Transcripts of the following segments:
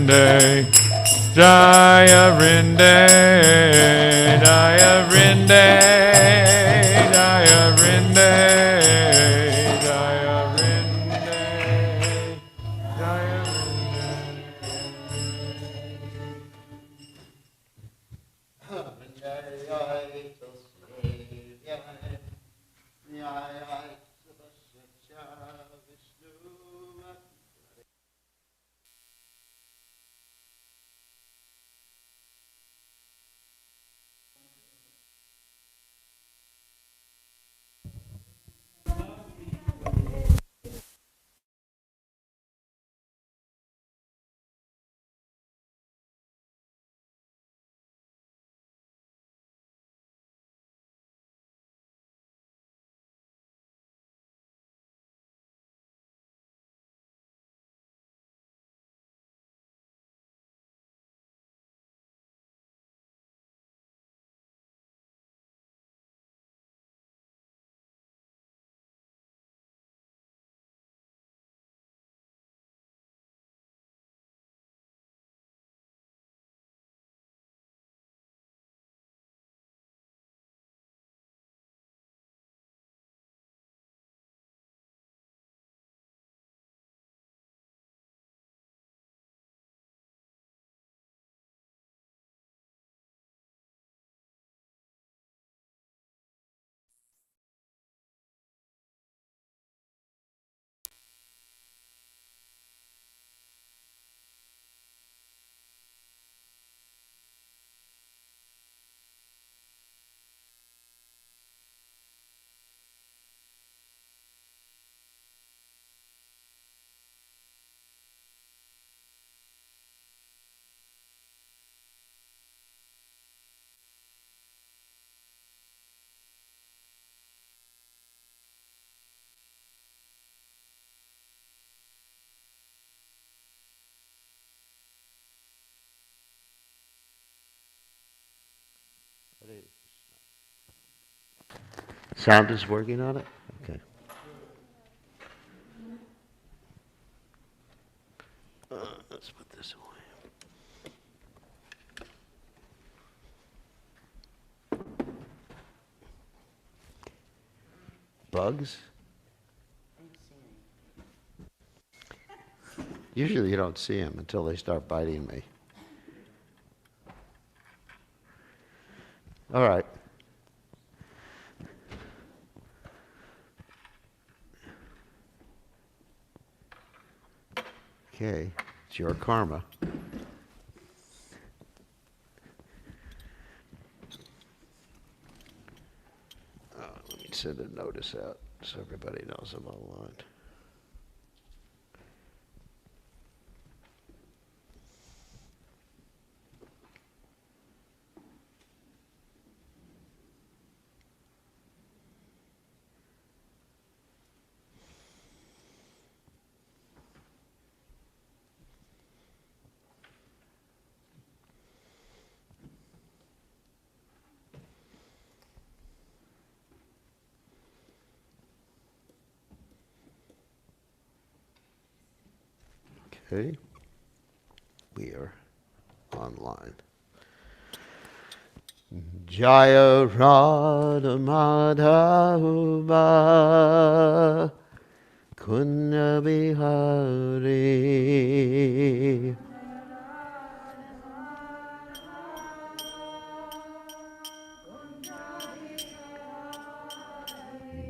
Rinde, Jaya Rinde, Jaya Rinde, Jaya Rinde, Jaya Rinde, Jaya Sound is working on it? Okay. Let's put this away. Bugs? Usually you don't see them until they start biting me. All right. Okay, it's your karma. Let me send a notice out so everybody knows I'm online. Okay, we are online. Jaya Radha Madhava Kunja Bihari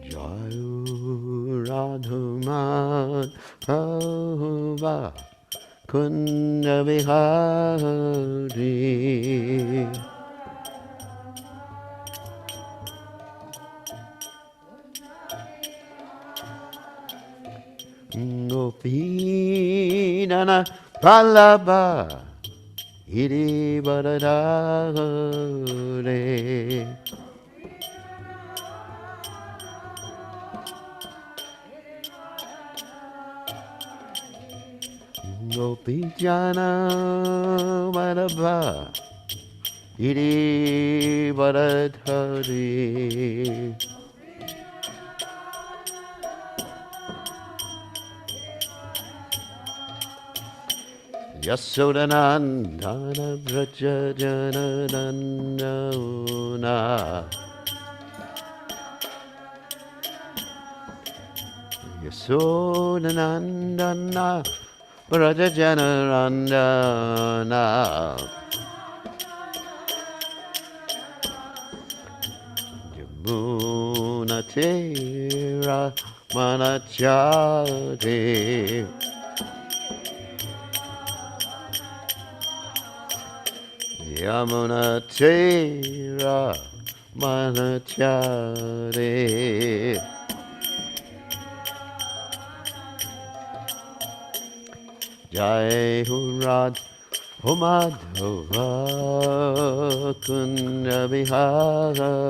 Jaya Radha Madhava Kunja Bihari Gopinana Palaba Iri Baradare Gopijana Madhava Iri Baradhari Yasodanandana Braja Jananandana Yasodanandana Braja Jananandana Yamuna Tira Manachari Yamuna Tira Manachari Jai Hurad Humadhava Kunda Bihari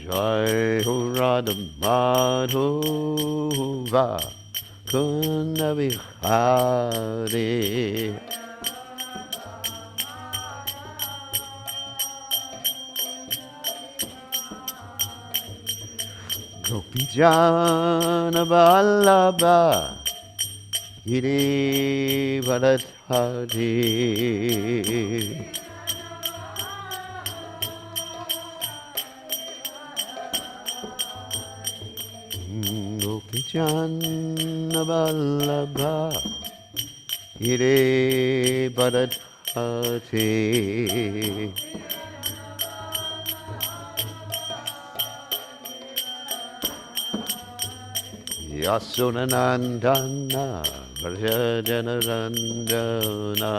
Jai Hurad Madhuva Kunda Bihari Gopijana Vallabha Giri Bharadhari Gopijana Vallabha Giri Bharadhari Yasunanandana Vrajanarandana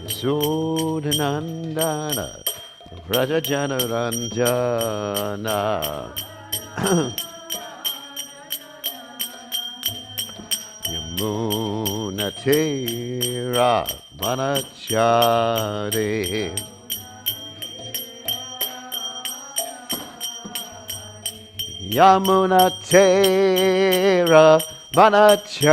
Yasunanandana Vrajanarandana Yamunatira Manachari Yamuna Tera Vanachari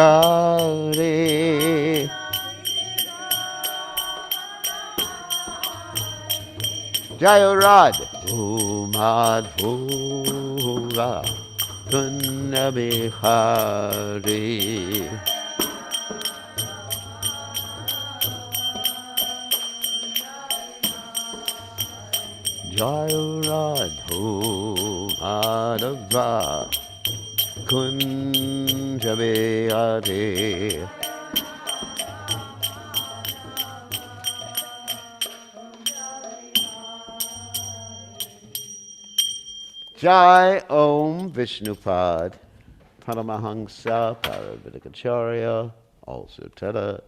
Jayarad Umadhura Kunnabihari Jayarad Umadhura Kunjabihari Jai Om Vishnupad Paramahamsa Paravatikacharya, also Tada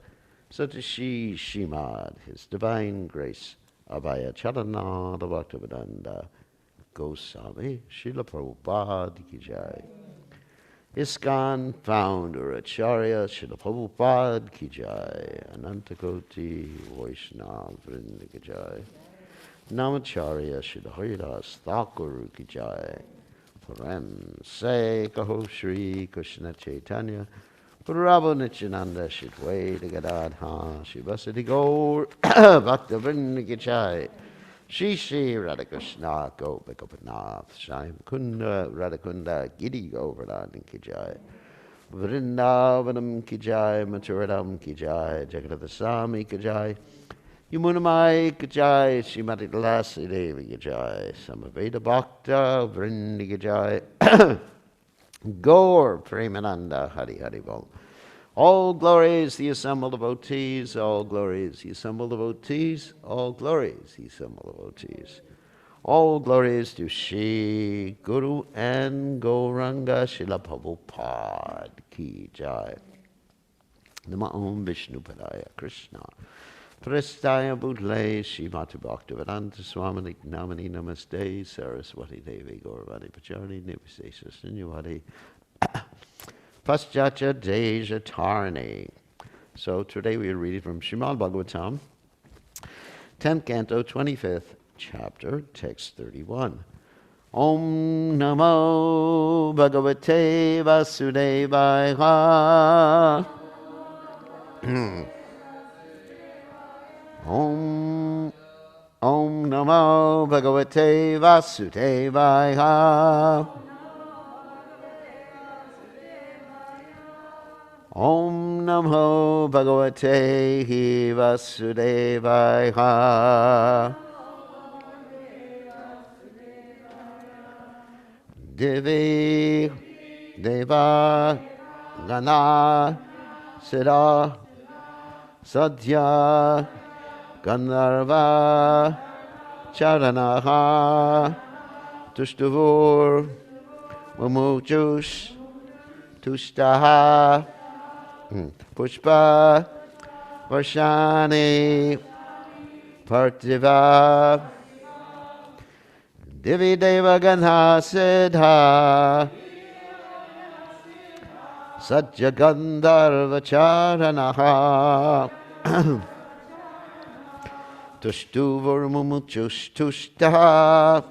Satashi Shimad, His Divine Grace Abhaya Charanada Bhaktivedanta Goswami Srila Prabhupada Ki Jai. ISKCON founder Acharya Srila Prabhupada Ki Jai. Anantakoti Vaishnava Vrinda Ki Jai. Namacharya Srila Haridas Thakur Ki Jai. Param Se Kaho Shri Krishna Chaitanya Prabhu Nityananda Shidwaita Gadadha Shivasati Gaur Bhakta Vrinda Ki Jai. Shri Shri Radhakrishna Gopakapanath Shyam Kunda Radhakunda Giri Govardhan Ki Jai. Vrindavanam Ki Jai Mathuradam Ki Jai Jagadasami Ki Jai. Yamunamai Ki Jai Srimati Tulasi Devi Ki Jai Samaveda Bhakta Vrinda Ki Jai. Gaur Premananda Hari Hari Bol. All glories the assembled devotees, all glories the assembled devotees, all glories the assembled devotees. All glories to Shri Guru and Gauranga Srila Prabhupada Ki Jai. Nama Om Vishnu Padaya Krishna Prestaya Budle Srimati Bhaktivedanta Swami Namani Namaste Saraswati Devi Gauravani Pachari Nivasesa Sinyavati Paschacha Deja Tarni. So today we are reading from Srimad Bhagavatam, 10th canto, 25th chapter, text 31. Om Namo Bhagavate Vasudevaya. Om Om Namo Bhagavate Vasudevaya. Om Namo Bhagavate Vasudevaya. Devi Deva Gana Siddha Sadhya Gandharva Charanaha Tushtavur Mumuchush Tushtaha Pushpa Varshani Partiva Divi Deva Gandha Siddha Satya Gandharva Charanaha Tushtuvur Mumuchush Tushtaha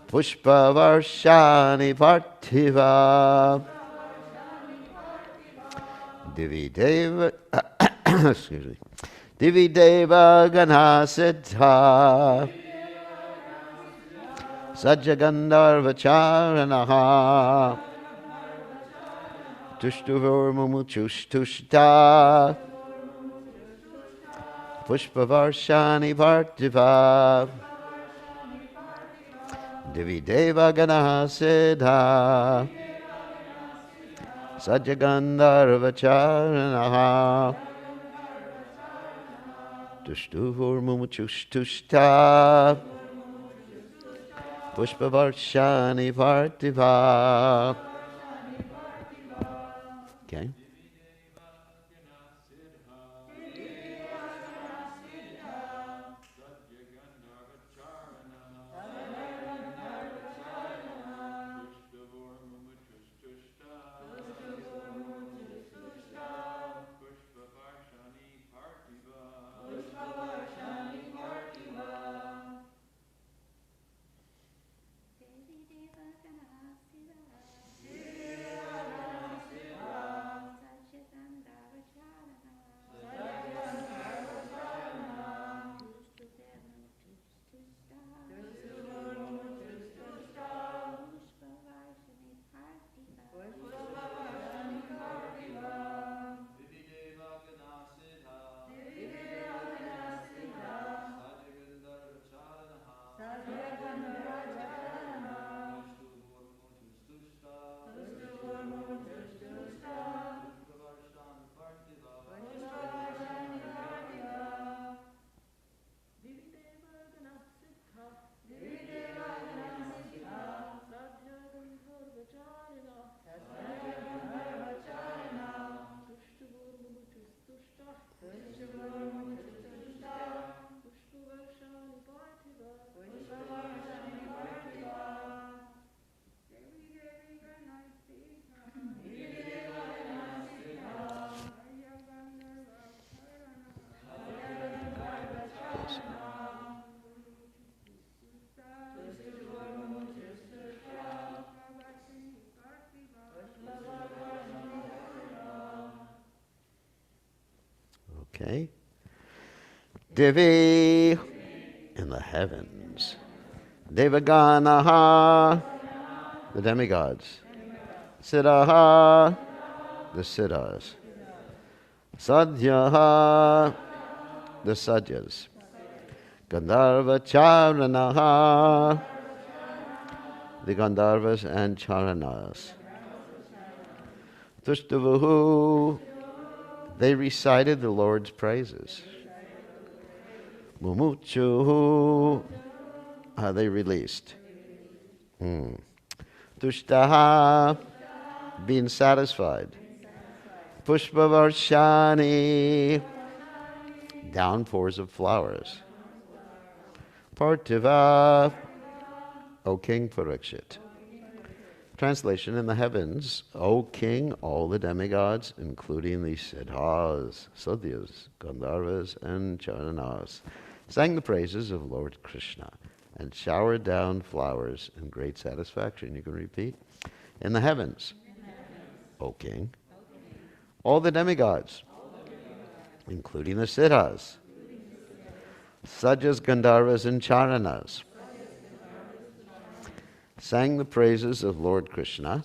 Pushpa Varshani Partiva Divi Deva excuse me. Divi Deva Gana Siddha Sajja Gandharva Charanaha Tushtuvur Mumuchush Tushta Pushpa Varshani Partiva Divi Deva Gana Siddha Sajja Gandharva Charanaha Tushtuvur Mumuchush Tushta Pushpa Varshani Partiva. Okay. Okay. Divi in the heavens. Devaganaha, the demigods. Siddhaha, the siddhas. Sadhyaha, the sadhyas. Gandharva charanaha, the Gandharvas and Charanas. Tushtavahu, they recited the Lord's praises. Mumuchuhu, they released. Tushtaha, being satisfied. Pushpavarshani, downpours of flowers. Partiva, O King Parikshit. Translation: in the heavens, O King, all the demigods, including the Siddhas, Sadhyas, Gandharvas, and Charanas, sang the praises of Lord Krishna and showered down flowers in great satisfaction. You can repeat. In the heavens, O King, all the demigods, including the Siddhas, Sajas, Gandharvas, and Charanas, sang the praises of Lord Krishna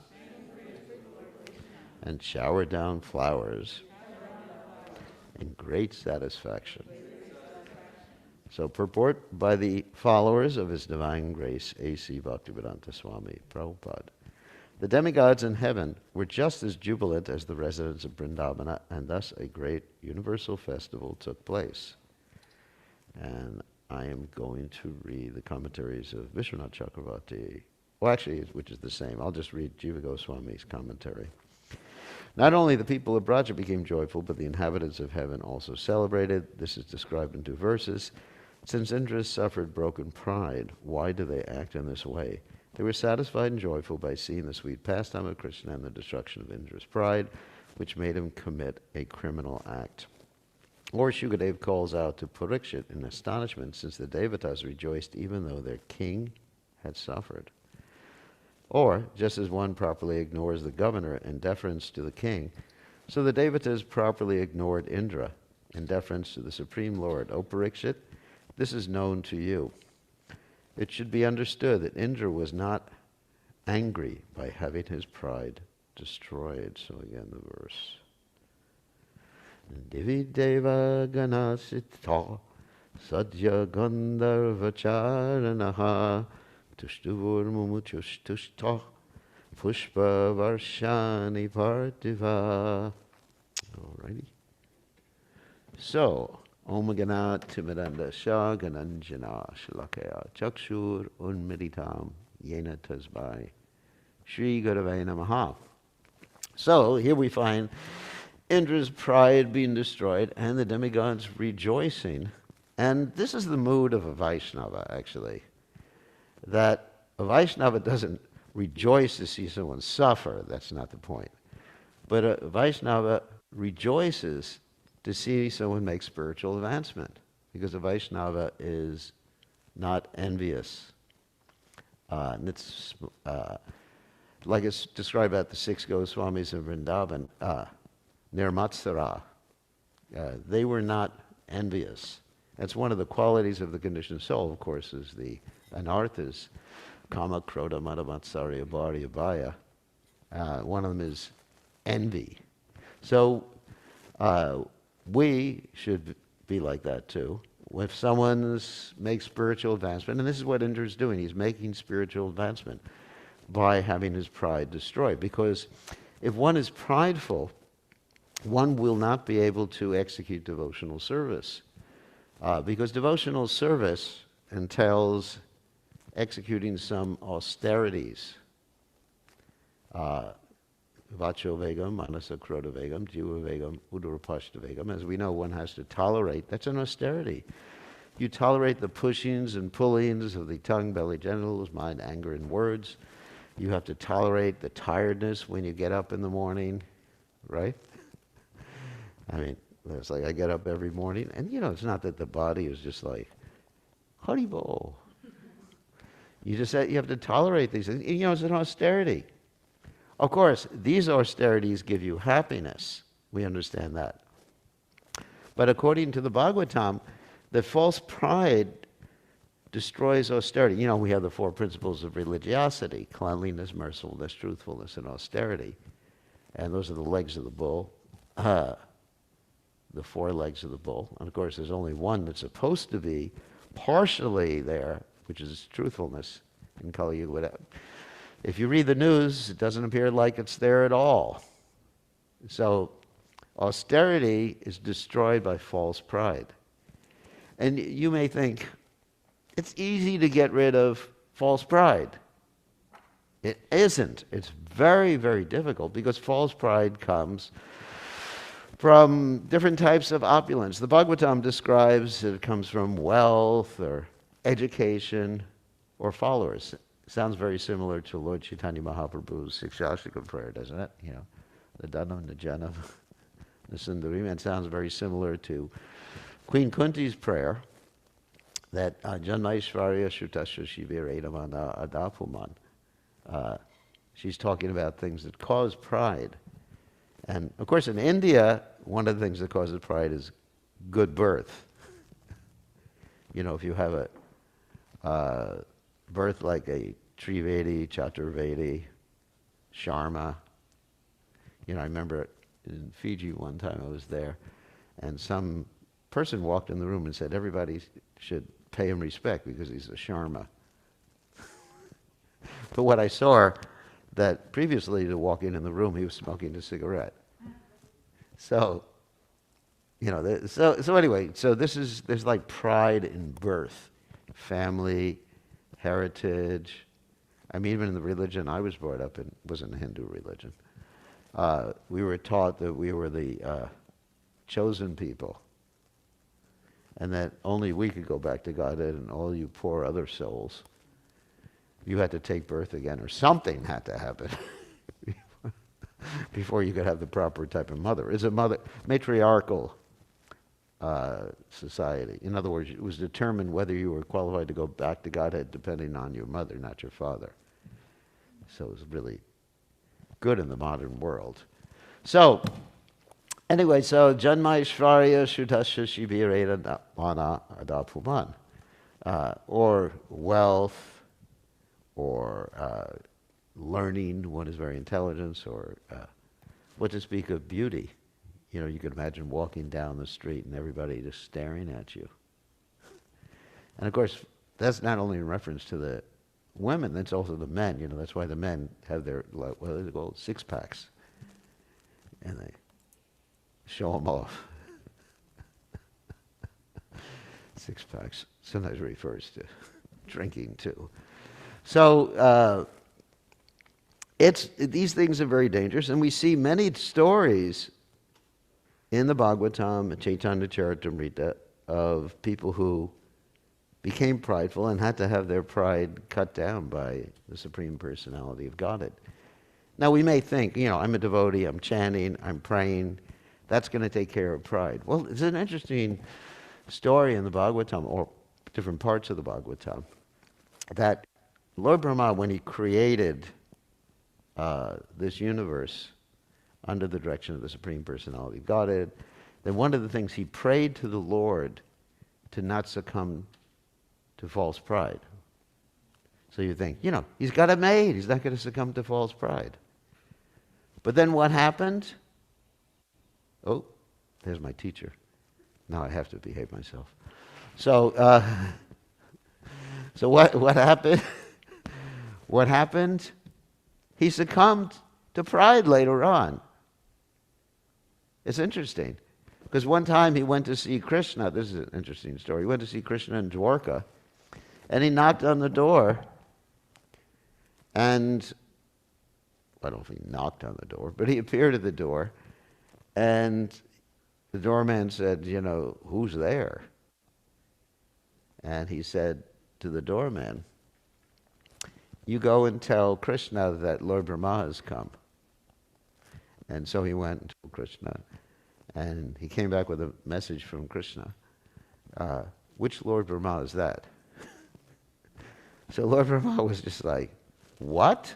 and showered down flowers in great satisfaction. So purport by the followers of His Divine Grace, A.C. Bhaktivedanta Swami Prabhupada. The demigods in heaven were just as jubilant as the residents of Vrindavana, and thus a great universal festival took place. And I am going to read the commentaries of Vishwanath Chakravarti. Well, actually, which is the same. I'll just read Jiva Goswami's commentary. Not only the people of Braja became joyful, but the inhabitants of heaven also celebrated. This is described in 2 verses. Since Indra suffered broken pride, why do they act in this way? They were satisfied and joyful by seeing the sweet pastime of Krishna and the destruction of Indra's pride, which made him commit a criminal act. Or Shukadev calls out to Parikshit in astonishment, since the Devatas rejoiced even though their king had suffered. Or, just as one properly ignores the governor in deference to the king, so the Devatas properly ignored Indra in deference to the Supreme Lord. O Parikshit, this is known to you. It should be understood that Indra was not angry by having his pride destroyed. So again the verse. Divi Deva Ganasita Sadhya Gandharvacharanaha Tushtuvur Mumuchushtushta Pushpa Varshani Partiva. Alrighty. So, Om Gana Timidanda Shah Gananjana Shalakaya Chakshur Unmeditam Yena Tasbai Shri Gurave Namaha. So, here we find Indra's pride being destroyed and the demigods rejoicing. And this is the mood of a Vaishnava, actually. That a Vaishnava doesn't rejoice to see someone suffer. That's not the point. But a Vaishnava rejoices to see someone make spiritual advancement, because a Vaishnava is not envious. And it's like it's described at the 6 Goswamis of Vrindavan, Nirmatsara. They were not envious. That's one of the qualities of the conditioned soul, of course, is the anarthas, kama, krodha, mada, matsarya, bhari, abhaya. One of them is envy. So we should be like that too. If someone makes spiritual advancement, and this is what Indra is doing, he's making spiritual advancement by having his pride destroyed. Because if one is prideful, one will not be able to execute devotional service. Because devotional service entails executing some austerities. Vacho vegam, manasa krodha vegam, jiva vegam, udurapashta vegam. As we know, one has to tolerate. That's an austerity. You tolerate the pushings and pullings of the tongue, belly, genitals, mind, anger, and words. You have to tolerate the tiredness when you get up in the morning, right? I mean, it's like I get up every morning, and it's not that the body is just like, Haribol. You have to tolerate these things. It's an austerity. Of course, these austerities give you happiness. We understand that. But according to the Bhagavatam, the false pride destroys austerity. We have the 4 principles of religiosity: cleanliness, mercifulness, truthfulness, and austerity. And those are the legs of the bull. The 4 legs of the bull. And of course, there's only one that's supposed to be partially there, which is truthfulness in Kali Yuga. If you read the news, it doesn't appear like it's there at all. So austerity is destroyed by false pride. And you may think, it's easy to get rid of false pride. It isn't. It's very, very difficult, because false pride comes from different types of opulence. The Bhagavatam describes it comes from wealth or education or followers. Sounds very similar to Lord Chaitanya Mahaprabhu's Sikshastikam prayer, doesn't it? The Dhanam, the Janam, the Sundarim. It sounds very similar to Queen Kunti's prayer that Janmaishvarya Shutasya Shivir Edamana Adapuman. She's talking about things that cause pride. And of course, in India, one of the things that causes pride is good birth. If you have a birth like a Trivedi, Chaturvedi, Sharma. I remember in Fiji one time I was there, and some person walked in the room and said everybody should pay him respect because he's a Sharma. But what I saw, that previously to walk in the room, he was smoking a cigarette. So, so anyway, so there's like pride in birth, family, heritage. I mean, even in the religion I was brought up in, wasn't a Hindu religion. We were taught that we were the chosen people, and that only we could go back to Godhead, and all you poor other souls, you had to take birth again, or something had to happen before you could have the proper type of mother. It's a matriarchal society. In other words, it was determined whether you were qualified to go back to Godhead depending on your mother, not your father. So it was really good in the modern world. So, anyway, so Janmaishvarya Shutasya Shibireda Mana Adapuman. Or wealth, or learning, one is very intelligent, or what to speak of beauty. You could imagine walking down the street and everybody just staring at you. And of course, that's not only in reference to the women, that's also the men. That's why the men have their, what is it called, six-packs. And they show them off. Six-packs sometimes refers to drinking too. So these things are very dangerous, and we see many stories in the Bhagavatam, Chaitanya Charitamrita, of people who became prideful and had to have their pride cut down by the Supreme Personality of Godhead. Now we may think, I'm a devotee, I'm chanting, I'm praying, that's going to take care of pride. Well, it's an interesting story in the Bhagavatam, or different parts of the Bhagavatam, that Lord Brahma, when he created this universe under the direction of the Supreme Personality of Godhead, then one of the things he prayed to the Lord to not succumb to false pride. So you think, he's got it made. He's not going to succumb to false pride. But then what happened? Oh, there's my teacher. Now I have to behave myself. So what happened? What happened? He succumbed to pride later on. It's interesting. Because one time he went to see Krishna. This is an interesting story. He went to see Krishna in Dwarka. And he knocked on the door. And I don't know if he knocked on the door, but he appeared at the door. And the doorman said, who's there? And he said to the doorman, you go and tell Krishna that Lord Brahma has come. And so he went and told Krishna. And he came back with a message from Krishna. Which Lord Brahma is that? So Lord Brahma was just like, what?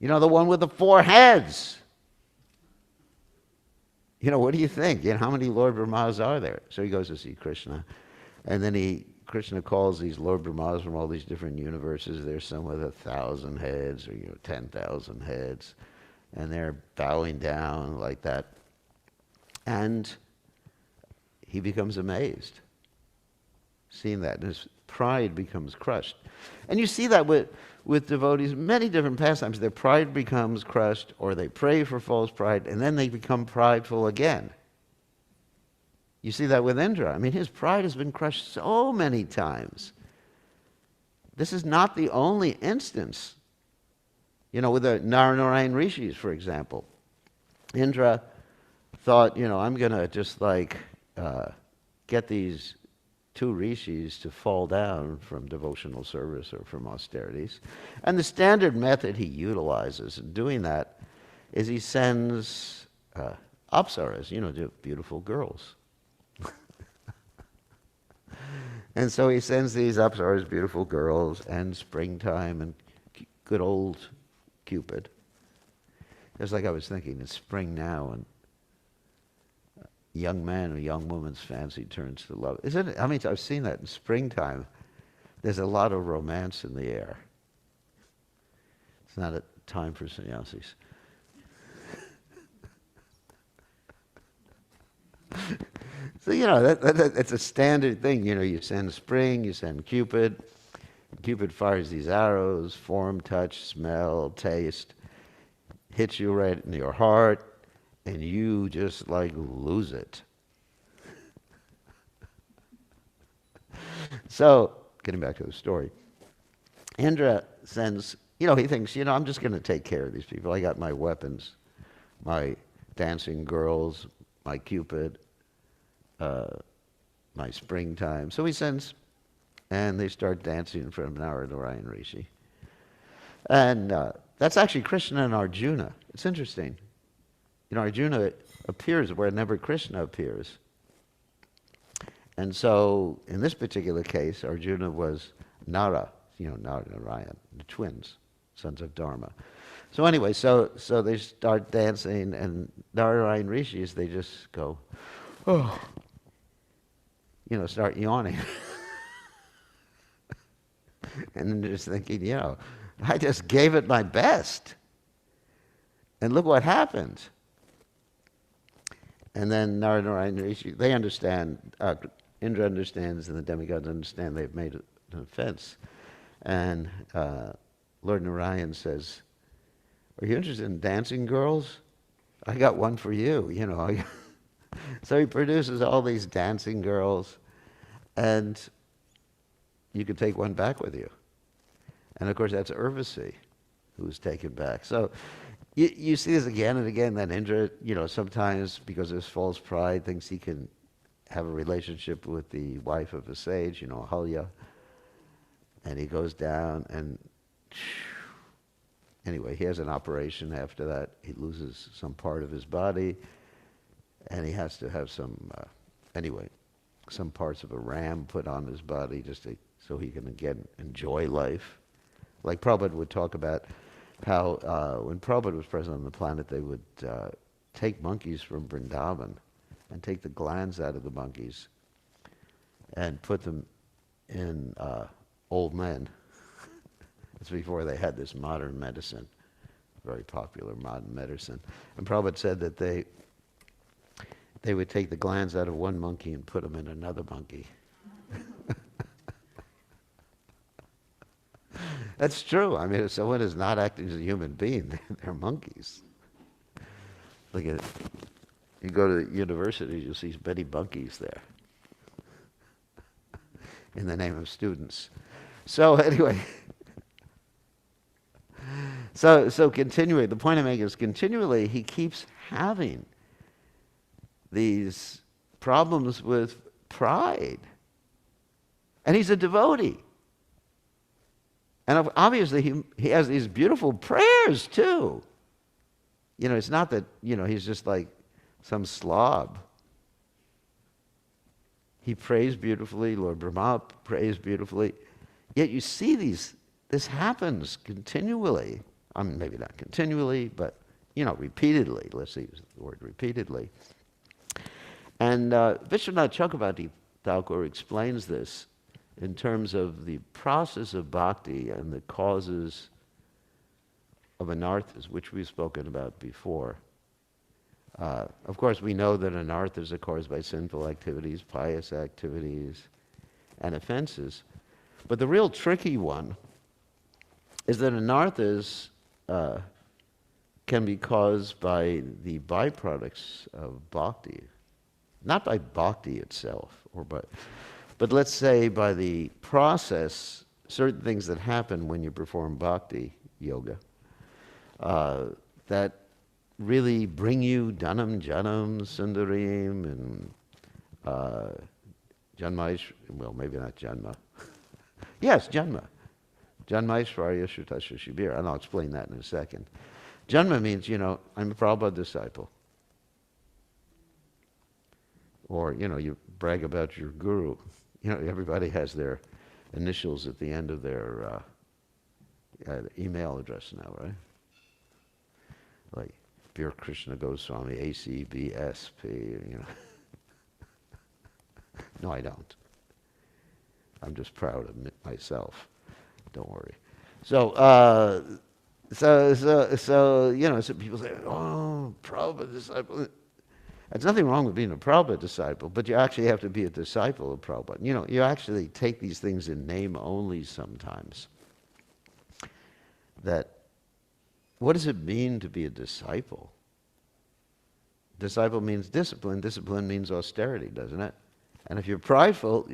The one with the 4 heads. What do you think? How many Lord Brahmas are there? So he goes to see Krishna. And then Krishna calls these Lord Brahmas from all these different universes. There's some with 1,000 heads or 10,000 heads. And they're bowing down like that. And he becomes amazed, seeing that. And his pride becomes crushed. And you see that with devotees, many different pastimes. Their pride becomes crushed, or they pray for false pride, and then they become prideful again. You see that with Indra. I mean, his pride has been crushed so many times. This is not the only instance. With the Narayan Rishis, for example. Indra thought, I'm going to just get these 2 rishis to fall down from devotional service or from austerities. And the standard method he utilizes in doing that is he sends apsaras, to beautiful girls. And so he sends these apsaras, beautiful girls, and springtime, and good old Cupid. Just like I was thinking, it's spring now, and young man or young woman's fancy turns to love. Isn't it? I mean, I've seen that in springtime. There's a lot of romance in the air. It's not a time for sannyasis. So, it's a standard thing. You send spring, you send Cupid. Cupid fires these arrows, form, touch, smell, taste, hits you right in your heart, and you just like lose it. So, getting back to the story, Indra sends, he thinks, I'm just going to take care of these people. I got my weapons, my dancing girls, my Cupid, my springtime. So he sends, and they start dancing in front of Narayan Rishi. And that's actually Krishna and Arjuna. It's interesting. Arjuna appears where never Krishna appears. And so, in this particular case, Arjuna was Nara, Nara and Narayan, the twins, sons of Dharma. So anyway, so they start dancing, and Narayan Rishis, they just go, oh, start yawning. And then just thinking, I just gave it my best. And look what happened. And then Narayan Rishi, they understand, Indra understands, and the demigods understand they've made an offense. And Lord Narayan says, are you interested in dancing girls? I got one for you, So he produces all these dancing girls, and you can take one back with you. And of course, that's Urvasi, who's taken back. So you see this again and again, that Indra, sometimes because of his false pride, thinks he can have a relationship with the wife of a sage, Ahalya. And he goes down, and anyway, he has an operation after that. He loses some part of his body, and he has to have some parts of a ram put on his body so he can again enjoy life. Like Prabhupada would talk about how when Prabhupada was present on the planet, they would take monkeys from Vrindavan and take the glands out of the monkeys and put them in old men. It's before they had this modern medicine, very popular modern medicine. And Prabhupada said that they would take the glands out of one monkey and put them in another monkey. That's true. I mean, if someone is not acting as a human being, they're monkeys. Look at it. You go to the university, you'll see many monkeys there in the name of students. So anyway, so continually, the point I'm making is continually he keeps having these problems with pride. And he's a devotee. And obviously he has these beautiful prayers too. It's not that, he's just like some slob. He prays beautifully, Lord Brahma prays beautifully. Yet you see this happens continually. I mean, maybe not continually, but, repeatedly. Let's use the word repeatedly. And Vishwanath Chakravarti Thakur explains this in terms of the process of bhakti and the causes of anarthas, which we've spoken about before. Of course, we know that anarthas are caused by sinful activities, pious activities, and offenses. But the real tricky one is that anarthas can be caused by the byproducts of bhakti. Not by bhakti itself, but let's say by the process, certain things that happen when you perform bhakti yoga that really bring you Dhanam, Janam, Sundarim, and Janma, well, maybe not Janma. Yes, Janma. Janmaishvarya Shrutasya Shibir, and I'll explain that in a second. Janma means, I'm a Prabhupada disciple. Or, you brag about your guru. Everybody has their initials at the end of their email address now, right? Like Bir Krishna Goswami, ACBSP, No, I don't. I'm just proud of myself. Don't worry. So, so people say, oh, Prabhupada disciple. There's nothing wrong with being a Prabhupada disciple, but you actually have to be a disciple of Prabhupada. You actually take these things in name only sometimes. What does it mean to be a disciple? Disciple means discipline. Discipline means austerity, doesn't it? And if you're prideful,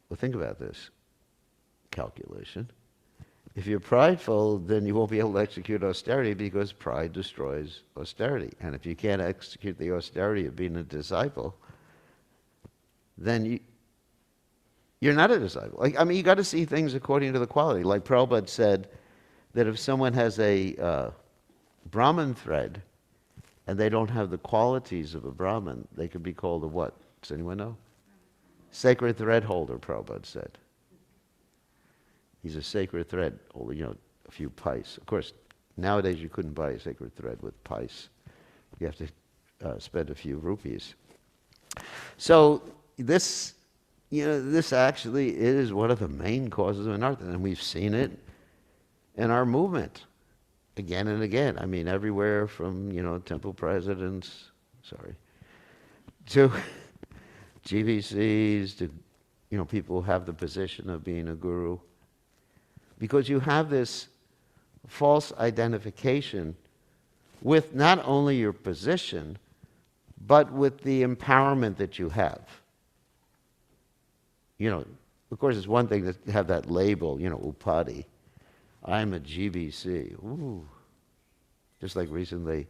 well, think about this calculation. If you're prideful, then you won't be able to execute austerity because pride destroys austerity. And if you can't execute the austerity of being a disciple, then you're not a disciple. You got to see things according to the quality. Like Prabhupada said that if someone has a Brahmin thread and they don't have the qualities of a Brahmin, they could be called a what? Does anyone know? Sacred thread holder, Prabhupada said. He's a sacred thread holder, a few pice. Of course, nowadays you couldn't buy a sacred thread with pice. You have to spend a few rupees. So this actually is one of the main causes of anartha, and we've seen it in our movement again and again. I mean, everywhere from, temple presidents, to GBCs, to, people who have the position of being a guru. Because you have this false identification with not only your position, but with the empowerment that you have. Of course, it's one thing to have that label, upadi. I'm a GBC. Ooh. Just like recently,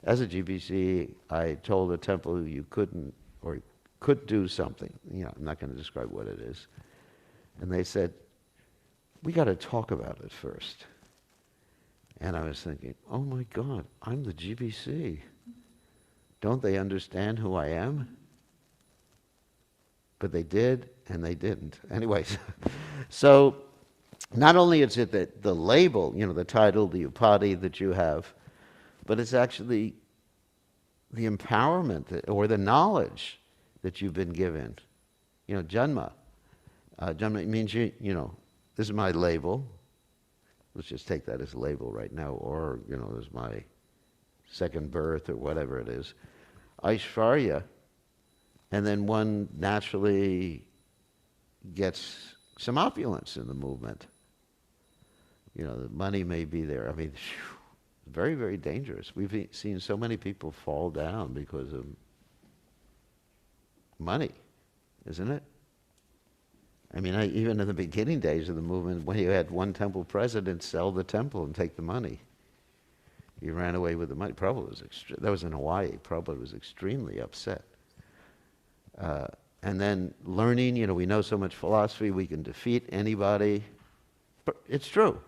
as a GBC, I told a temple you couldn't or could do something. I'm not going to describe what it is. And they said, we got to talk about it first. And I was thinking, oh my God, I'm the GBC. Don't they understand who I am? But they did, and they didn't. Anyways, so not only is it that the label, the title, the upadi that you have, but it's actually the empowerment or the knowledge that you've been given. Janma. Janma means this is my label. Let's just take that as a label right now. Or, this is my second birth or whatever it is. Aishvarya. And then one naturally gets some opulence in the movement. The money may be there. I mean, very, very dangerous. We've seen so many people fall down because of money, isn't it? I mean, even in the beginning days of the movement, when you had one temple president sell the temple and take the money, he ran away with the money. Prabhupada was that was in Hawaii. Prabhupada was extremely upset. And then learning, we know so much philosophy, we can defeat anybody. It's true.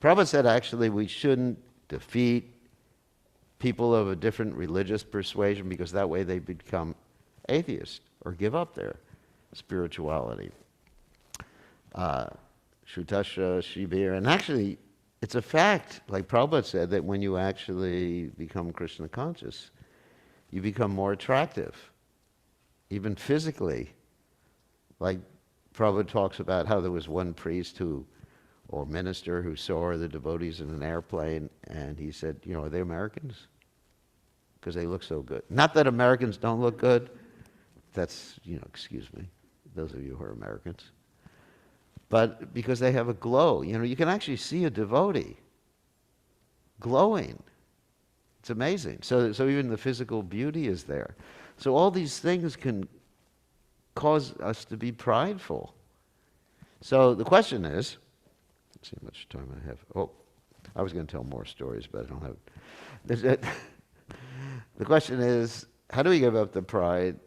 Prabhupada said actually we shouldn't defeat people of a different religious persuasion because that way they become atheists or give up their spirituality. Shutasha, Shibir, and actually it's a fact, like Prabhupada said, that when you actually become Krishna conscious, you become more attractive, even physically. Like Prabhupada talks about how there was one priest or minister who saw the devotees in an airplane, and he said, are they Americans? Because they look so good. Not that Americans don't look good. That's, excuse me, those of you who are Americans. But because they have a glow. You can actually see a devotee glowing. It's amazing. So even the physical beauty is there. So all these things can cause us to be prideful. So the question is, let's see how much time I have. Oh, I was going to tell more stories, but I don't have. The question is, how do we give up the pride?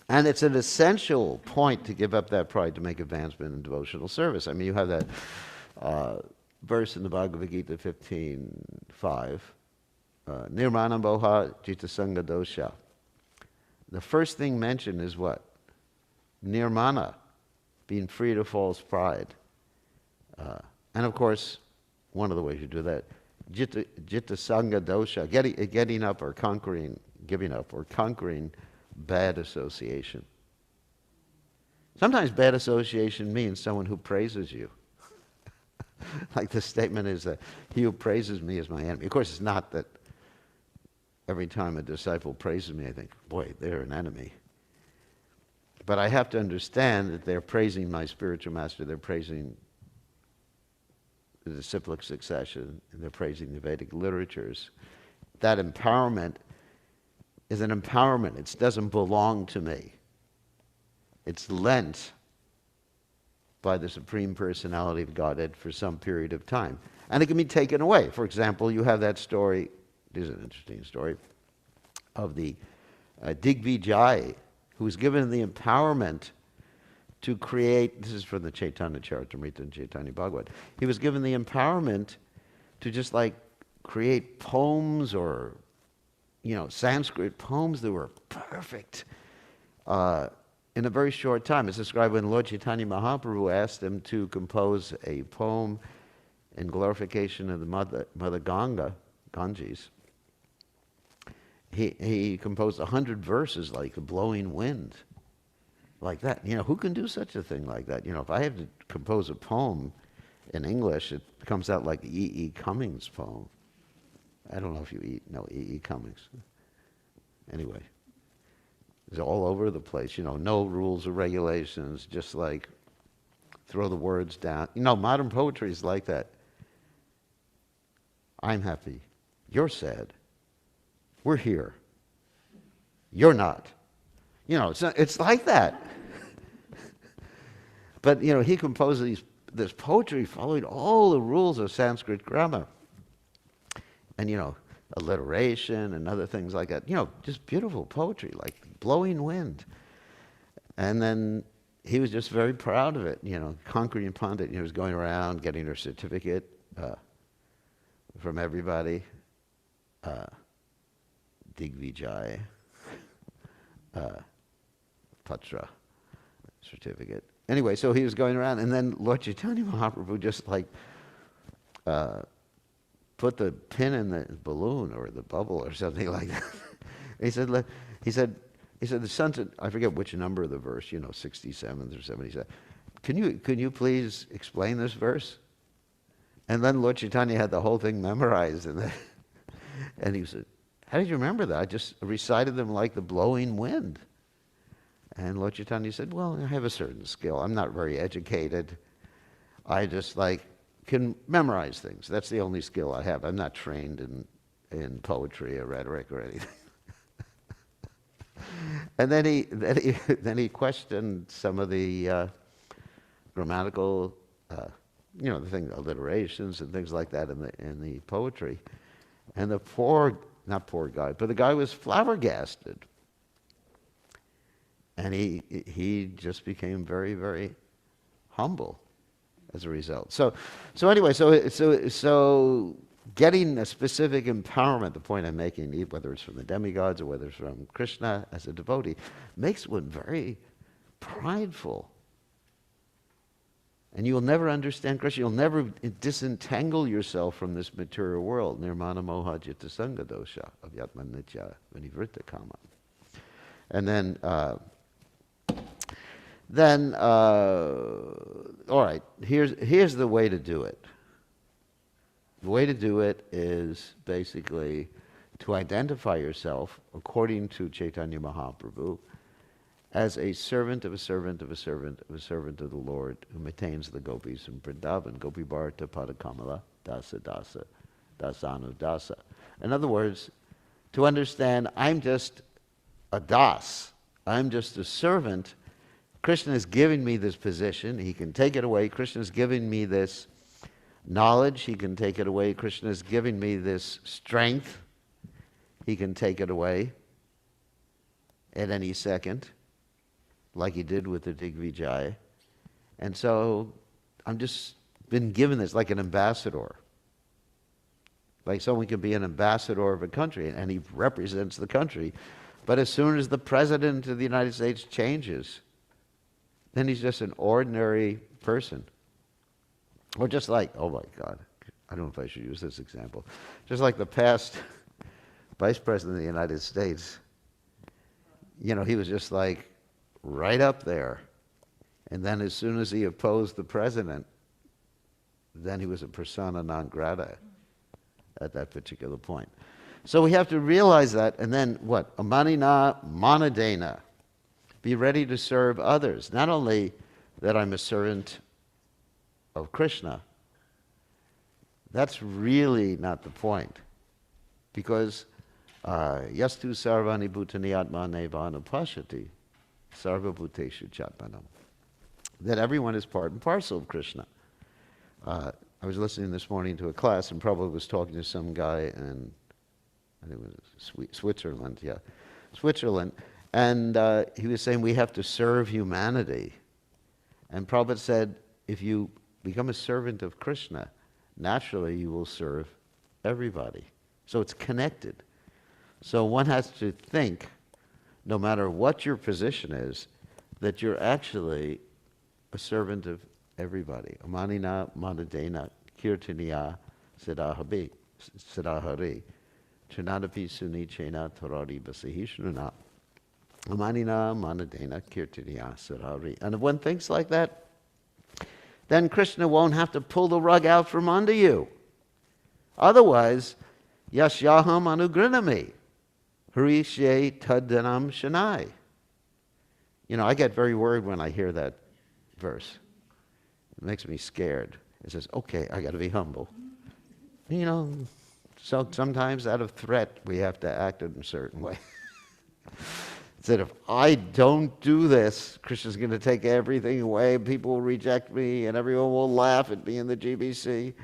And it's an essential point to give up that pride to make advancement in devotional service. I mean, you have that verse in the Bhagavad Gita 15:5, Nirmana Boha Jita Sangha Dosha. The first thing mentioned is what? Nirmana, being free to false pride. And of course, one of the ways you do that, Jita Sangha Dosha, getting up or conquering, giving up or conquering bad association. Sometimes bad association means someone who praises you. Like the statement is that he who praises me is my enemy. Of course, it's not that every time a disciple praises me, I think, boy, they're an enemy. But I have to understand that they're praising my spiritual master, they're praising the disciplic succession, and they're praising the Vedic literatures. That empowerment is an empowerment. It doesn't belong to me. It's lent by the Supreme Personality of Godhead for some period of time. And it can be taken away. For example, you have that story, this is an interesting story, of the Digvijay, who was given the empowerment to create, this is from the Chaitanya Charitamrita and Chaitanya Bhagavat, he was given the empowerment to just like create poems or, Sanskrit poems that were perfect in a very short time. It's described when Lord Chaitanya Mahaprabhu asked him to compose a poem in glorification of the Mother Ganges. He composed 100 verses like a blowing wind, like that. Who can do such a thing like that? If I have to compose a poem in English, it comes out like E. Cummings' poem. I don't know if you know E. Cummings. Anyway, it's all over the place. No rules or regulations, just like throw the words down. Modern poetry is like that. I'm happy. You're sad. We're here. You're not. It's like that. But, he composed this poetry following all the rules of Sanskrit grammar. And, alliteration and other things like that. Just beautiful poetry, like blowing wind. And then he was just very proud of it, conquering Pandit. He was going around getting her certificate from everybody. Digvijay, Patra, certificate. Anyway, so he was going around, and then Lord Chaitanya Mahaprabhu just like put the pin in the balloon or the bubble or something like that. he said, the sunset, I forget which number of the verse, 67th or 77th. Can you please explain this verse? And then Lord Chaitanya had the whole thing memorized, and he said, how did you remember that? I just recited them like the blowing wind. And Lord Chaitanya said, well, I have a certain skill. I'm not very educated. I just can memorize things. That's the only skill I have. I'm not trained in poetry or rhetoric or anything. And then he questioned some of the grammatical, the thing, alliterations and things like that in the poetry. And the not poor guy, but the guy was flabbergasted. And he just became very, very humble as a result. So anyway, so getting a specific empowerment, the point I'm making, whether it's from the demigods or whether it's from Krishna as a devotee, makes one very prideful. And you'll never understand Krishna. You'll never disentangle yourself from this material world. Nirmana moha jitta sangha dosha avyatma nitya vinivritta kama. And then, all right, here's the way to do it. The way to do it is basically to identify yourself, according to Chaitanya Mahaprabhu, as a servant of a servant of a servant of a servant of the Lord who maintains the gopis in Vrindavan. Gopi Bharata Padakamala Dasa Dasa Dasanu Dasa. In other words, to understand I'm just a das. I'm just a servant. Krishna is giving me this position. He can take it away. Krishna is giving me this knowledge. He can take it away. Krishna is giving me this strength. He can take it away at any second, like he did with the Digvijay. And so I'm just been given this like an ambassador. Like someone can be an ambassador of a country, and he represents the country. But as soon as the president of the United States changes, then he's just an ordinary person. Or just like, oh my God, I don't know if I should use this example. Just like the past vice president of the United States, he was just like right up there. And then as soon as he opposed the president, then he was a persona non grata at that particular point. So we have to realize that, and then what? Amanina manadena. Be ready to serve others. Not only that I'm a servant of Krishna, that's really not the point. Because yastu sarvani bhutani atmane vanupashati sarva bhuteshu chatmanam. That everyone is part and parcel of Krishna. I was listening this morning to a class, and Prabhupada was talking to some guy in, I think it was Switzerland, Switzerland, and he was saying we have to serve humanity. And Prabhupada said, if you become a servant of Krishna, naturally you will serve everybody. So it's connected. So one has to think, no matter what your position is, that you're actually a servant of everybody. Amanina manadena kirtaniya siddhahari chanadapi suni chena tarari basahishnuna. Amanina manadena kirtaniya siddhahari. And if one thinks like that, then Krishna won't have to pull the rug out from under you. Otherwise, yasyaham anugrinami harishe taddanam shanai. I get very worried when I hear that verse. It makes me scared. It says, okay, I got to be humble. So sometimes out of threat, we have to act in a certain way. Said, if I don't do this, Krishna's going to take everything away, people will reject me, and everyone will laugh at me in the GBC.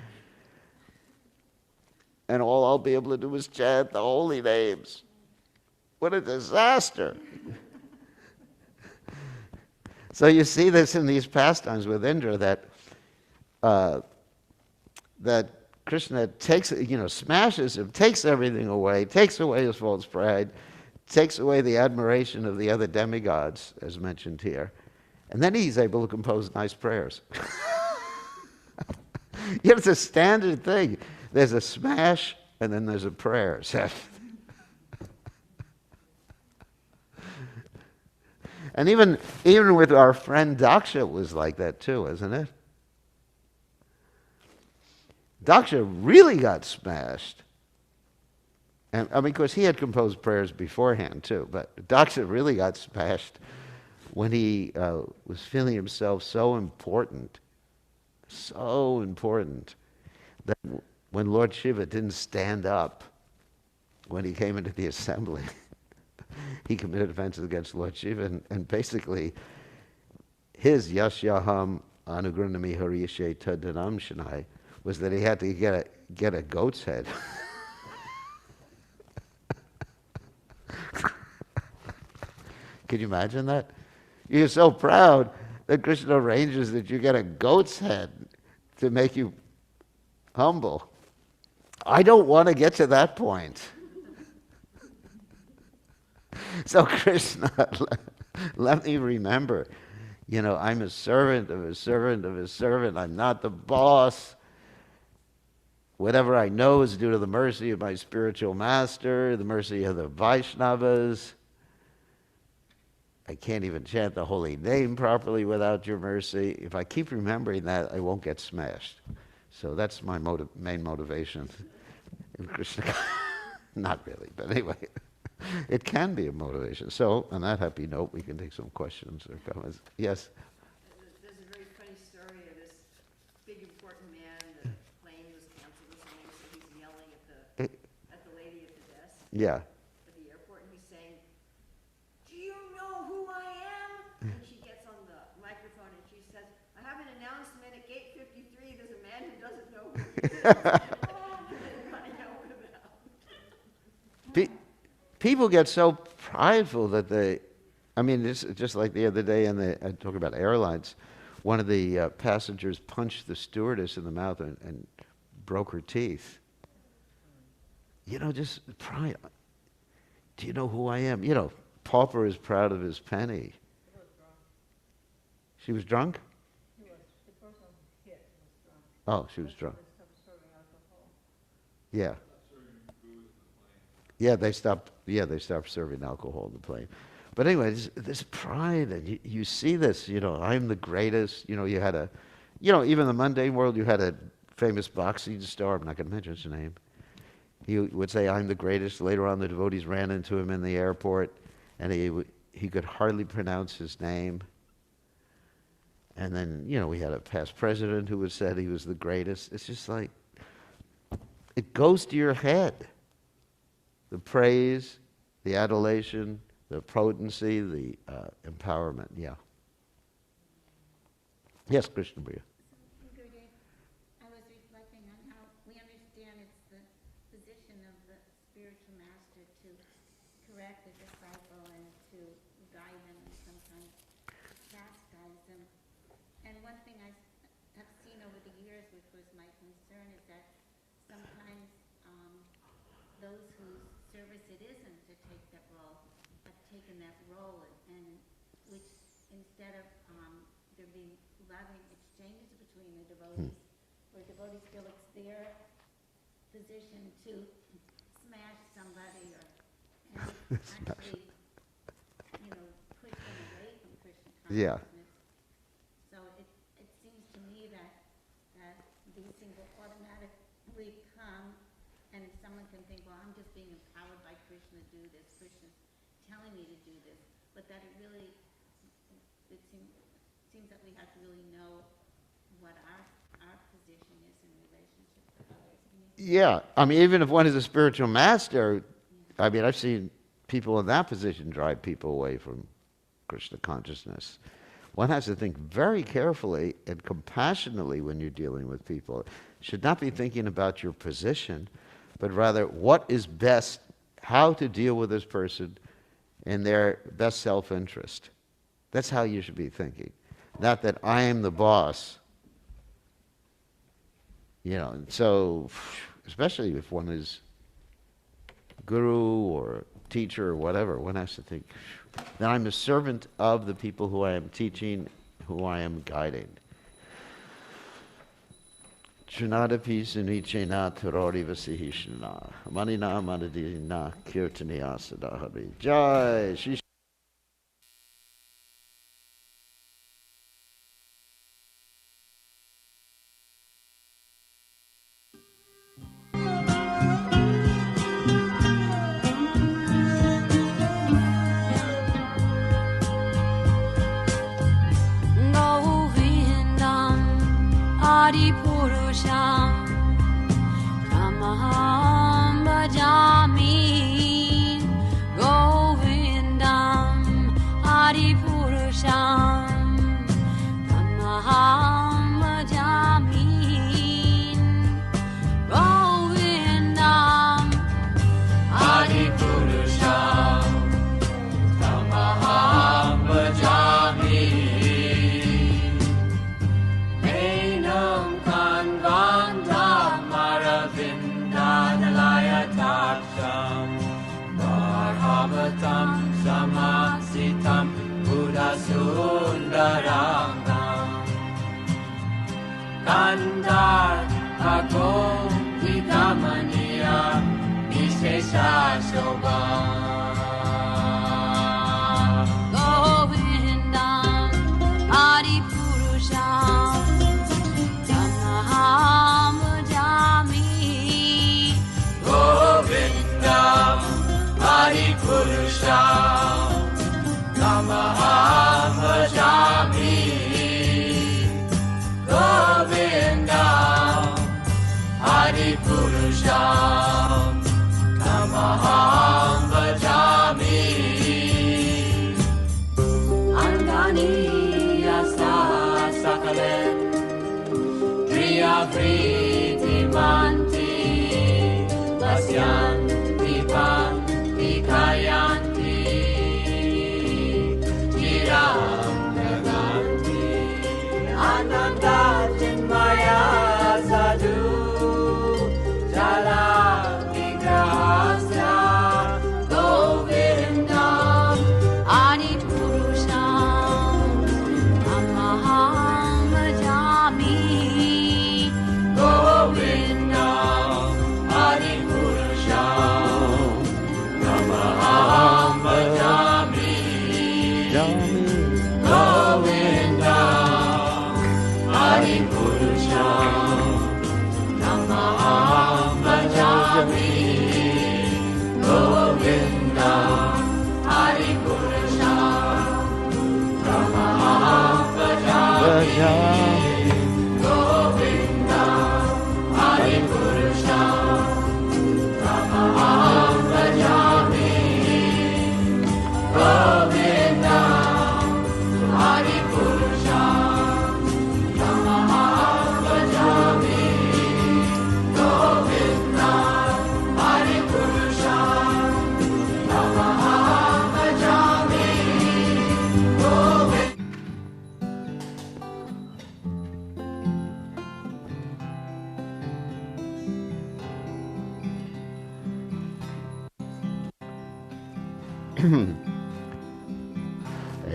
And all I'll be able to do is chant the holy names. What a disaster. So you see this in these pastimes with Indra, that Krishna takes, smashes him, takes everything away, takes away his false pride, takes away the admiration of the other demigods, as mentioned here, and then he's able to compose nice prayers. It's a standard thing. There's a smash, and then there's a prayer. And even with our friend Daksha, it was like that too, isn't it? Daksha really got smashed. And of course, he had composed prayers beforehand too, but Daksha really got smashed when he was feeling himself so important, that when Lord Shiva didn't stand up when he came into the assembly, he committed offenses against Lord Shiva, and basically his Yashyaham Anugranami Hariyashe Taddanam Shanai was that he had to get a goat's head. Can you imagine that? You're so proud that Krishna arranges that you get a goat's head to make you humble. I don't want to get to that point. So Krishna, let me remember, I'm a servant of a servant of a servant. I'm not the boss. Whatever I know is due to the mercy of my spiritual master, the mercy of the Vaishnavas. I can't even chant the holy name properly without your mercy. If I keep remembering that, I won't get smashed. So that's my main motivation in Krishna. Not really, but anyway, it can be a motivation. So on that happy note, we can take some questions or comments. Yes? There's a very funny story of this big important man. The plane was canceled or something, so he's yelling at the lady at the desk Yeah. at the airport, and he's saying, "Do you know who I am?" And she gets on the microphone and she says, "I have an announcement at gate 53. There's a man who doesn't know who he is." Oh, and they're running out without. People get so prideful that it's just like the other day, I talk about airlines, one of the passengers punched the stewardess in the mouth and broke her teeth. Just pride. Do you know who I am? Pauper is proud of his penny. She was drunk? The person hit was drunk. Oh, she was drunk. They stopped serving alcohol. Yeah. Yeah, they stopped serving alcohol on the plane. But anyway, this pride, and you see this, I'm the greatest. You had even in the mundane world, you had a famous boxing star, I'm not going to mention his name. He would say, I'm the greatest. Later on, the devotees ran into him in the airport, and he could hardly pronounce his name. And then, we had a past president who was said he was the greatest. It's just like, it goes to your head. The praise, the adulation, the potency, the empowerment, yeah. Yes, Krishna Priya. Gurudev, I was reflecting on how we understand it's the position of the spiritual master to correct the disciple and to guide them and sometimes chastise them. And one thing I have seen over the years, which was my concern, is that sometimes those whose service it isn't to take that role have taken that role, and which instead of there being loving exchanges between the devotees, where devotees feel it's their position to smash somebody or actually, push them away from Krishna Yeah. consciousness. So it seems to me that these things will automatically come, and someone can think, well, I'm just being empowered by Krishna to do this. Krishna's telling me to do this, but that it seems that we have to really know what our position is in relationship to others. Yeah, even if one is a spiritual master, I've seen people in that position drive people away from Krishna consciousness. One has to think very carefully and compassionately when you're dealing with people. Should not be thinking about your position, but rather what is best, how to deal with this person in their best self-interest. That's how you should be thinking. Not that I am the boss. And so, especially if one is guru or teacher or whatever, one has to think that I'm a servant of the people who I am teaching, who I am guiding. Chunadapi sunichena turori vasihishna manina manadina kirtaniya sadahari. Jai Shri Kandar Agong Vidamaniya Vishesha Shobha Govindam Adipurusham Tamaham Bhajami. Govindam Adipurusham Tamaham Bhajami Govindam Adipurusham Tamaham Bhajami Angani Yasa Sakalen Priya Priti Manti Vasyanti Panti Kayanti Giram Naganti Ananda Chinmaya Sadhu Jala Vigrahasya Govindam Adipurusham Tamaham Bhajami. Govindam Adipurusham Hari Purusha Namaham Bhajami Govinda Hari Purusha Namaham Bhajami Govinda Hari Purusha Namaham Bhajami Govinda Hari Purusha Namaham Bhajami Govinda Hari Purusha Namaham Bhajami Govinda.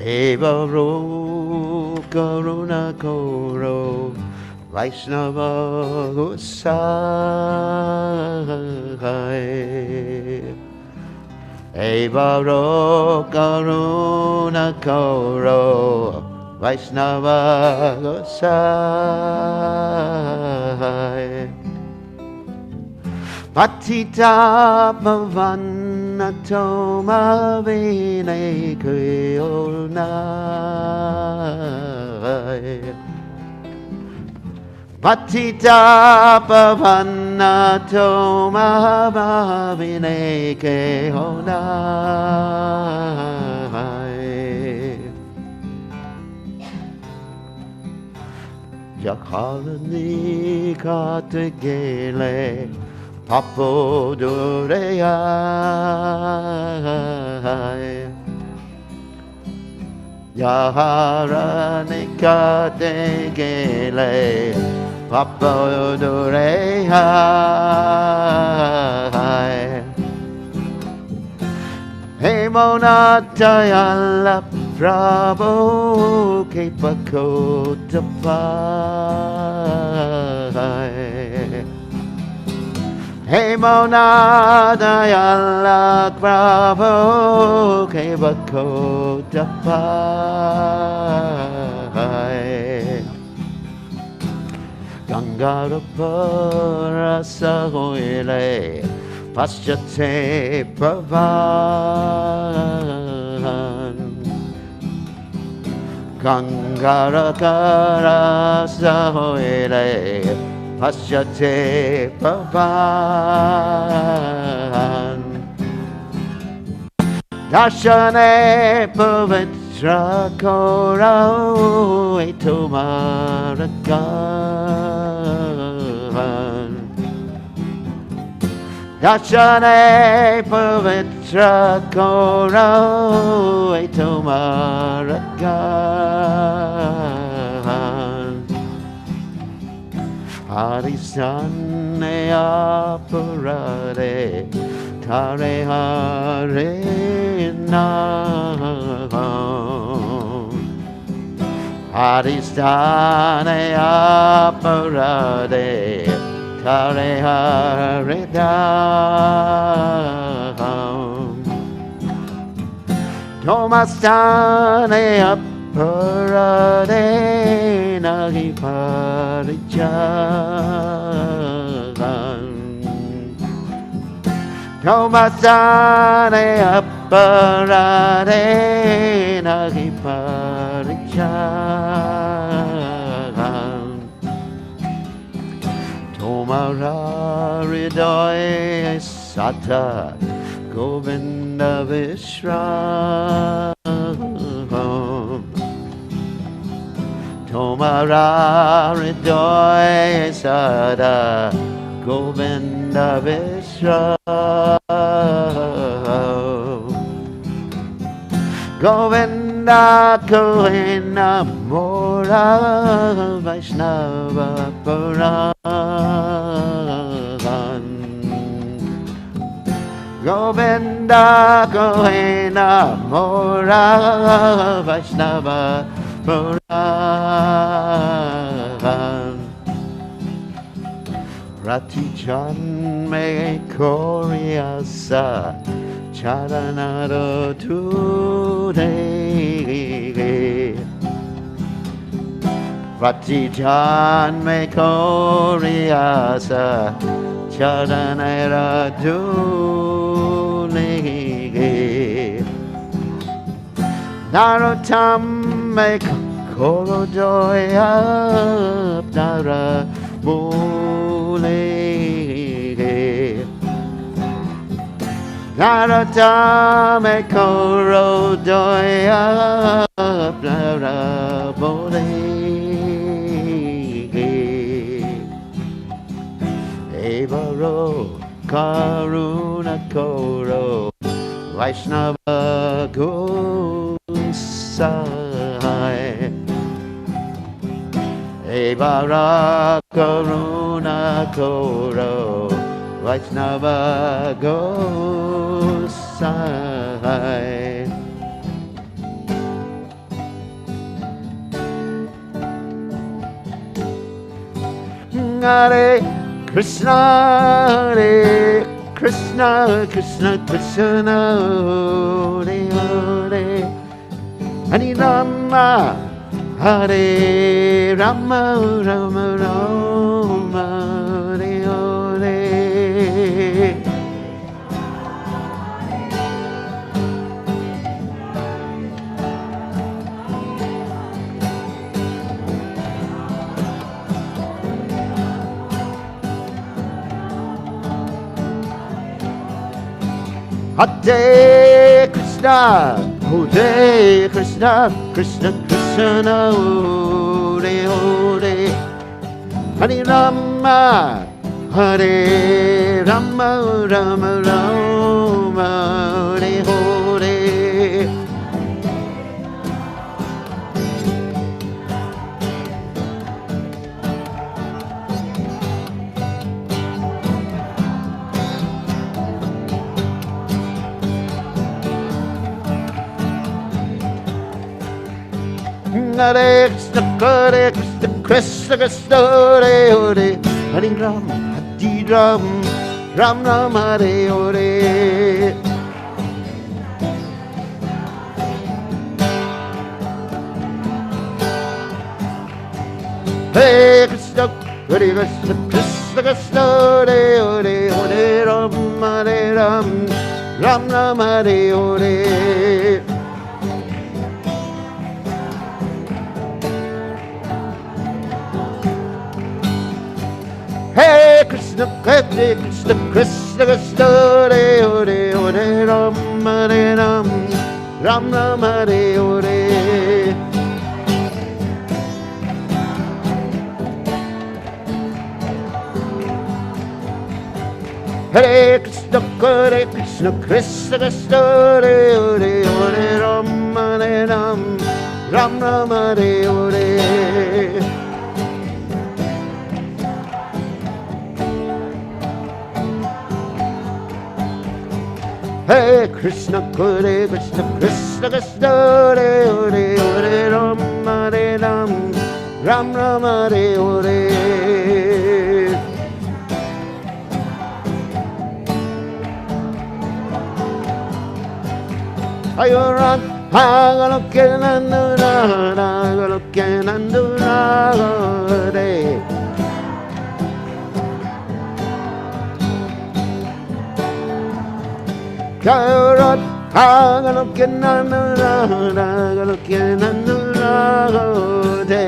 Eva Ro Karuna Koro Vaishnava Gosai Eva Ro Karuna Koro Vaishnava Gosai Patita Pavana Toma Vine Kriolnai Patita Pavana Toma Vine Kriolnai Jakhalani Kategele Papo Dureya Yaharanika Degele Papo Dureya Hemonatayala Prabhu Kepakotapai Hemonadayala Prabhu Kepakotapai Gangarapara Sahoile Paschate Pavan Gangarakara Sahoile Paschate Pavan Darshane Pavitra Korao Etomarakan Darshane Pavitra Korao Etomarakan Harisane Aparade Tare Hare Nam Harisane Aparade Tare Hare Nam Tomastane Aparade Nagi Parijan Tomasane Aparade Nagi Parijan Tomararidoi Sata Govinda Vishram Tomararidoi Sada Govinda Vishram Govinda Kohina Mora Vaishnava Puran Govinda Kohina Mora Vaishnava Puran Ratichan me Koryasa Charanaro today Rati Jan me koriasa charanera dunige Narotam me korodoya nara mulige Narotam me korodoya nara mulige Evaro Karuna Koro Vaishnava Gosai Evara Karuna Koro Vaishnava Gosai Hare Krishna, Hare Krishna, Krishna Krishna, Hare Hare, Hare Rama, Hare Rama, Rama Rama, Hare Hare. Hare Krishna, Hare Krishna, Krishna Krishna, Hare Hare, Hare Rama, Hare Rama, Rama Rama, Hare Hare. Hare Krishna, Hare Krishna, Krishna Krishna, Hare Hare, Hare Ram, Hare Ram, Ram Ram, Hare Hare. Hare Krishna, Hare Krishna, Krishna Krishna, Hare Hare, Hare Ram, Hare Ram, Ram Ram, Hare Hare. Hare Krishna, Hare Krishna, Krishna Krishna, Hare Hare, Hare Ram, Hare Ram, Ram Ram, Hare Hare. Hare Krishna, Hare Krishna, Krishna Krishna, Hare Hare, Hare Ram, Hare Ram, Ram Ram, Hare Hare. Hare Krishna, Hare Krishna, Krishna Krishna, Hare Hare, Hare Ram, Hare Ram, Ram Ram, Hare Hare. Ayoran, Hagalokenandura, Hagalokenandura, Hare. Ayoran, Hagalokenandura, Hagalokenandura, Hare.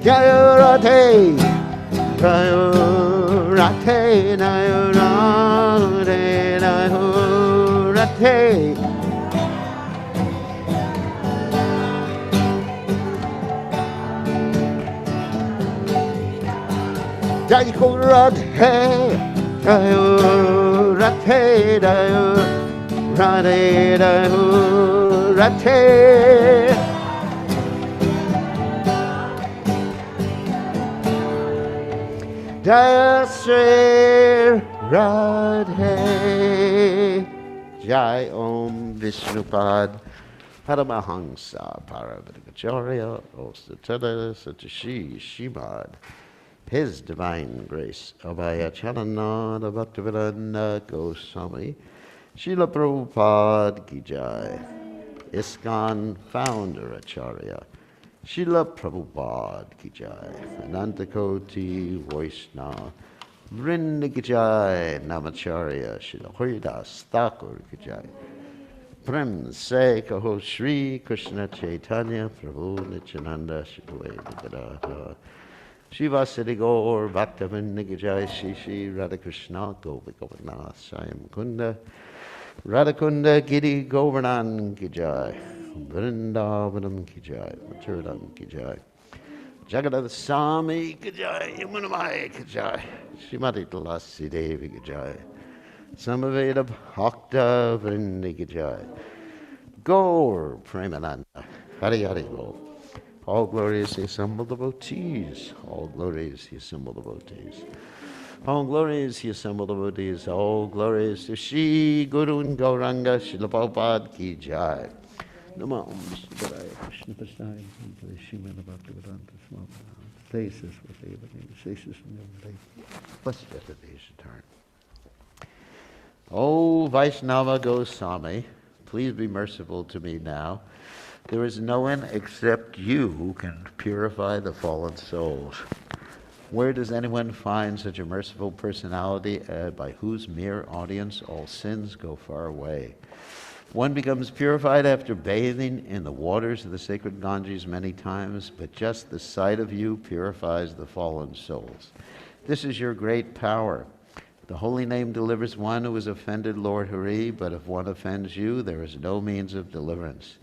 Jayarate, Jayarate, Jayarate, Jayarate. Jayarate, Jayarate, Jayarate, Jayarate. Jai Sri Radhe Jai Om Vishnupad Paramahansa Paravaticacharya Ostatana Satashi Shimad His Divine Grace Abhaya Chanananda Bhaktivedanta Goswami Srila Prabhupada ki jai. ISKCON founder Acharya. Srila Prabhupada ki jai. Anantakoti Vaishnava. Vrinda ki jai. Namacharya. Srila Haridas Thakur ki jai. Prem se kaho Shri Krishna Chaitanya Prabhu Nityananda Shri Gadadhar Shivasati Gaur Bhaktavinda ki jai. Shri Shri Radhakrishna Govardhana Swayam Kunda Radhakunda Giri Govardhan ki jai. Vrindavanam ki jai. Mathuram ki jai. Jagadada Swami ki jai. Yamunamai ki jai. Srimati Tulasi Devi ki jai. Samaveda Bhakta Vrinda ki jai. Gaur Premananda. Hari Hari Bol. All glories the assembled devotees. All glories the assembled devotees. All glories the assembled devotees. All glories to Shri Guru and Gauranga Srila Prabhupada ki jai. Namo Vishnu Padaya Krishna Pasaya Srimad Bhaktivedanta Swami. Stasis with everything. Stasis and everything. Let's get to these turn. O Vaishnava Goswami, please be merciful to me now. There is no one except you who can purify the fallen souls. Where does anyone find such a merciful personality by whose mere audience all sins go far away? One becomes purified after bathing in the waters of the sacred Ganges many times, but just the sight of you purifies the fallen souls. This is your great power. The holy name delivers one who has offended Lord Hari, but if one offends you, there is no means of deliverance.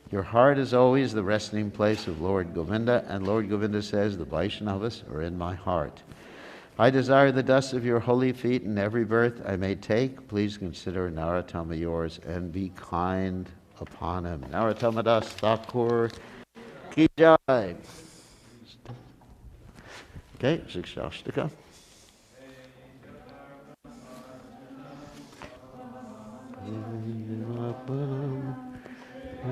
Your heart is always the resting place of Lord Govinda, and Lord Govinda says, the Vaishnavas are in my heart. I desire the dust of your holy feet in every birth I may take. Please consider Narottama yours and be kind upon him. Narottama Das Thakur ki jai. Okay, Sikshastika.